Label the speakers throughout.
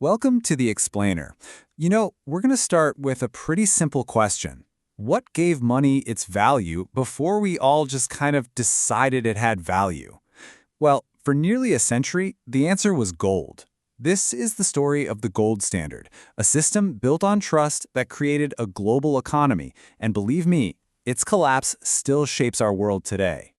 Speaker 1: Welcome to The Explainer. We're going to start with a pretty simple question. What gave money its value before we all just kind of decided it had value? Well, for nearly a century, the answer was gold. This is the story of the gold standard, a system built on trust that created a global economy. And believe me, its collapse still shapes our world today.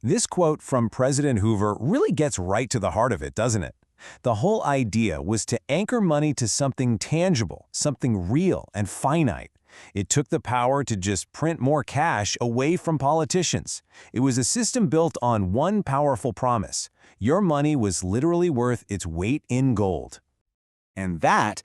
Speaker 2: This quote from President Hoover really gets right to the heart of it, doesn't it? The whole idea was to anchor money to something tangible, something real and finite. It took the power to just print more cash away from politicians. It was a system built on one powerful promise. Your money was literally worth its weight in gold.
Speaker 3: And that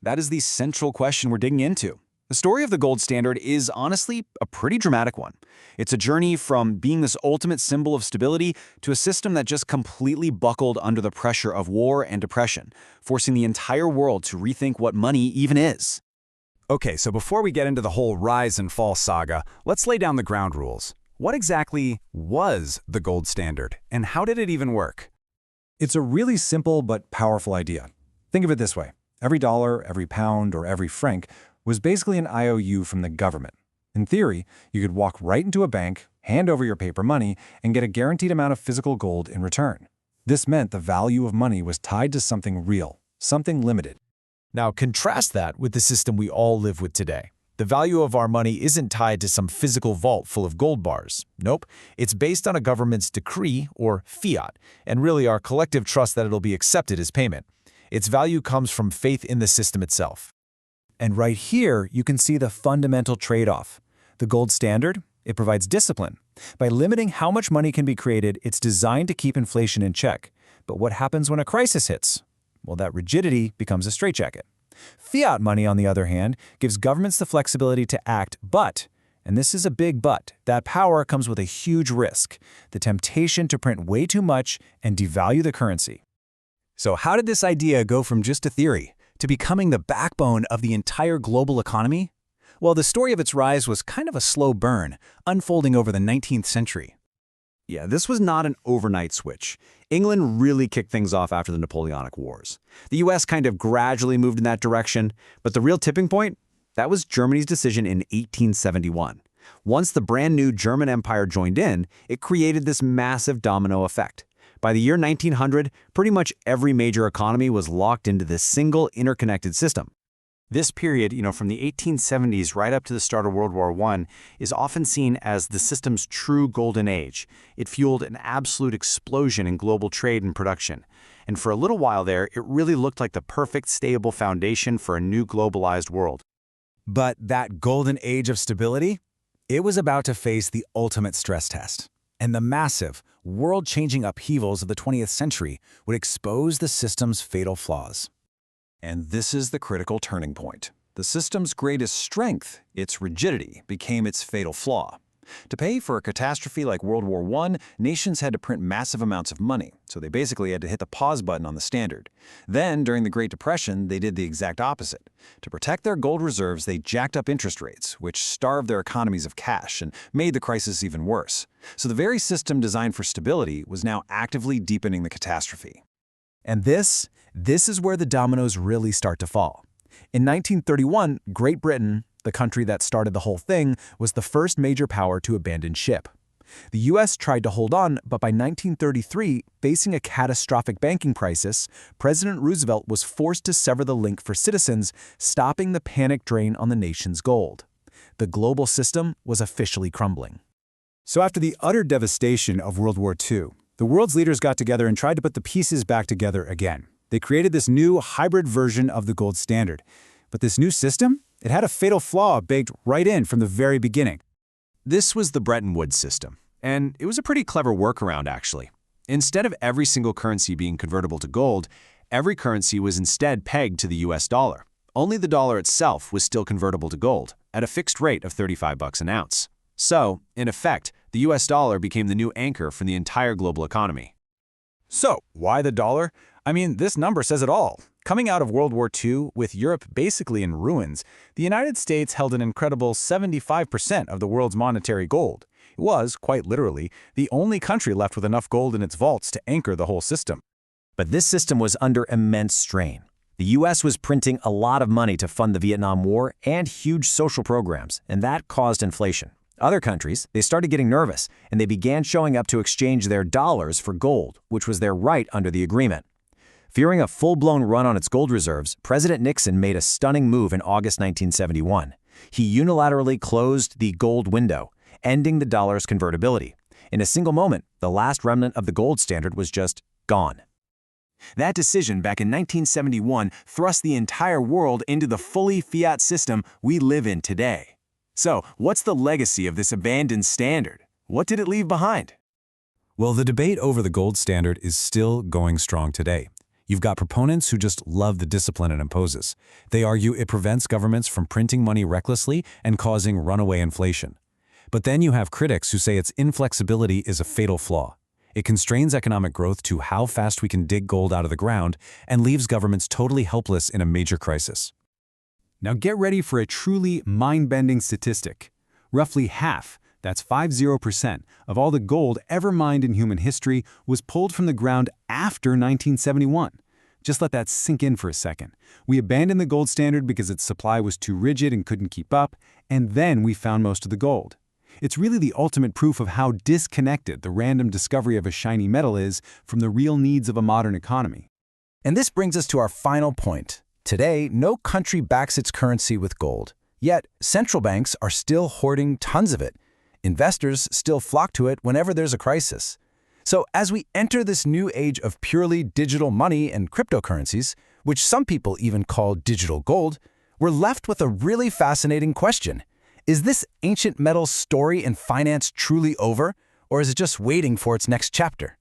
Speaker 3: is the central question we're digging into. The story of the gold standard is honestly a pretty dramatic one. It's a journey from being this ultimate symbol of stability to a system that just completely buckled under the pressure of war and depression, forcing the entire world to rethink what money even is.
Speaker 2: Okay, so before we get into the whole rise and fall saga, let's lay down the ground rules. What exactly was the gold standard, and how did it even work?
Speaker 4: It's a really simple but powerful idea. Think of it this way. Every dollar, every pound, or every franc was basically an IOU from the government. In theory, you could walk right into a bank, hand over your paper money, and get a guaranteed amount of physical gold in return. This meant the value of money was tied to something real, something limited.
Speaker 5: Now contrast that with the system we all live with today. The value of our money isn't tied to some physical vault full of gold bars. Nope, it's based on a government's decree, or fiat, and really our collective trust that it'll be accepted as payment. Its value comes from faith in the system itself.
Speaker 6: And right here, you can see the fundamental trade-off. The gold standard, it provides discipline. By limiting how much money can be created, it's designed to keep inflation in check. But what happens when a crisis hits? Well, that rigidity becomes a straitjacket. Fiat money, on the other hand, gives governments the flexibility to act, but, and this is a big but, that power comes with a huge risk, the temptation to print way too much and devalue the currency.
Speaker 1: So how did this idea go from just a theory to becoming the backbone of the entire global economy? Well, the story of its rise was kind of a slow burn, unfolding over the 19th century.
Speaker 3: Yeah, this was not an overnight switch. England really kicked things off after the Napoleonic Wars. The US kind of gradually moved in that direction, but the real tipping point, that was Germany's decision in 1871. Once the brand new German Empire joined in, it created this massive domino effect. By the year 1900, pretty much every major economy was locked into this single interconnected system. This period, from the 1870s right up to the start of World War I, is often seen as the system's true golden age. It fueled an absolute explosion in global trade and production. And for a little while there, it really looked like the perfect, stable foundation for a new globalized world.
Speaker 1: But that golden age of stability? It was about to face the ultimate stress test. And the massive, world-changing upheavals of the 20th century would expose the system's fatal flaws.
Speaker 4: And this is the critical turning point. The system's greatest strength, its rigidity, became its fatal flaw. To pay for a catastrophe like World War I, nations had to print massive amounts of money, so they basically had to hit the pause button on the standard. Then, during the Great Depression, they did the exact opposite. To protect their gold reserves, they jacked up interest rates, which starved their economies of cash and made the crisis even worse. So the very system designed for stability was now actively deepening the catastrophe.
Speaker 6: And this is where the dominoes really start to fall. In 1931, Great Britain, the country that started the whole thing, was the first major power to abandon ship. The US tried to hold on, but by 1933, facing a catastrophic banking crisis, President Roosevelt was forced to sever the link for citizens, stopping the panic drain on the nation's gold. The global system was officially crumbling.
Speaker 4: So after the utter devastation of World War II, the world's leaders got together and tried to put the pieces back together again. They created this new hybrid version of the gold standard. But this new system, it had a fatal flaw baked right in from the very beginning.
Speaker 3: This was the Bretton Woods system, and it was a pretty clever workaround, actually. Instead of every single currency being convertible to gold, every currency was instead pegged to the US dollar. Only the dollar itself was still convertible to gold, at a fixed rate of $35 an ounce. So, in effect, the US dollar became the new anchor for the entire global economy.
Speaker 1: So, why the dollar? I mean, this number says it all. Coming out of World War II, with Europe basically in ruins, the United States held an incredible 75% of the world's monetary gold. It was, quite literally, the only country left with enough gold in its vaults to anchor the whole system.
Speaker 6: But this system was under immense strain.
Speaker 3: The U.S. was printing a lot of money to fund the Vietnam War and huge social programs, and that caused inflation. Other countries, they started getting nervous, and they began showing up to exchange their dollars for gold, which was their right under the agreement. Fearing a full-blown run on its gold reserves, President Nixon made a stunning move in August 1971. He unilaterally closed the gold window, ending the dollar's convertibility. In a single moment, the last remnant of the gold standard was just gone. That decision back in 1971 thrust the entire world into the fully fiat system we live in today. So, what's the legacy of this abandoned standard? What did it leave behind?
Speaker 2: Well, the debate over the gold standard is still going strong today. You've got proponents who just love the discipline it imposes. They argue it prevents governments from printing money recklessly and causing runaway inflation. But then you have critics who say its inflexibility is a fatal flaw. It constrains economic growth to how fast we can dig gold out of the ground and leaves governments totally helpless in a major crisis.
Speaker 1: Now get ready for a truly mind-bending statistic. Roughly half, that's 50%, of all the gold ever mined in human history was pulled from the ground after 1971. Just let that sink in for a second. We abandoned the gold standard because its supply was too rigid and couldn't keep up, and then we found most of the gold. It's really the ultimate proof of how disconnected the random discovery of a shiny metal is from the real needs of a modern economy.
Speaker 6: And this brings us to our final point. Today, no country backs its currency with gold. Yet, central banks are still hoarding tons of it. Investors still flock to it whenever there's a crisis. So as we enter this new age of purely digital money and cryptocurrencies, which some people even call digital gold, we're left with a really fascinating question. Is this ancient metal story in finance truly over, or is it just waiting for its next chapter?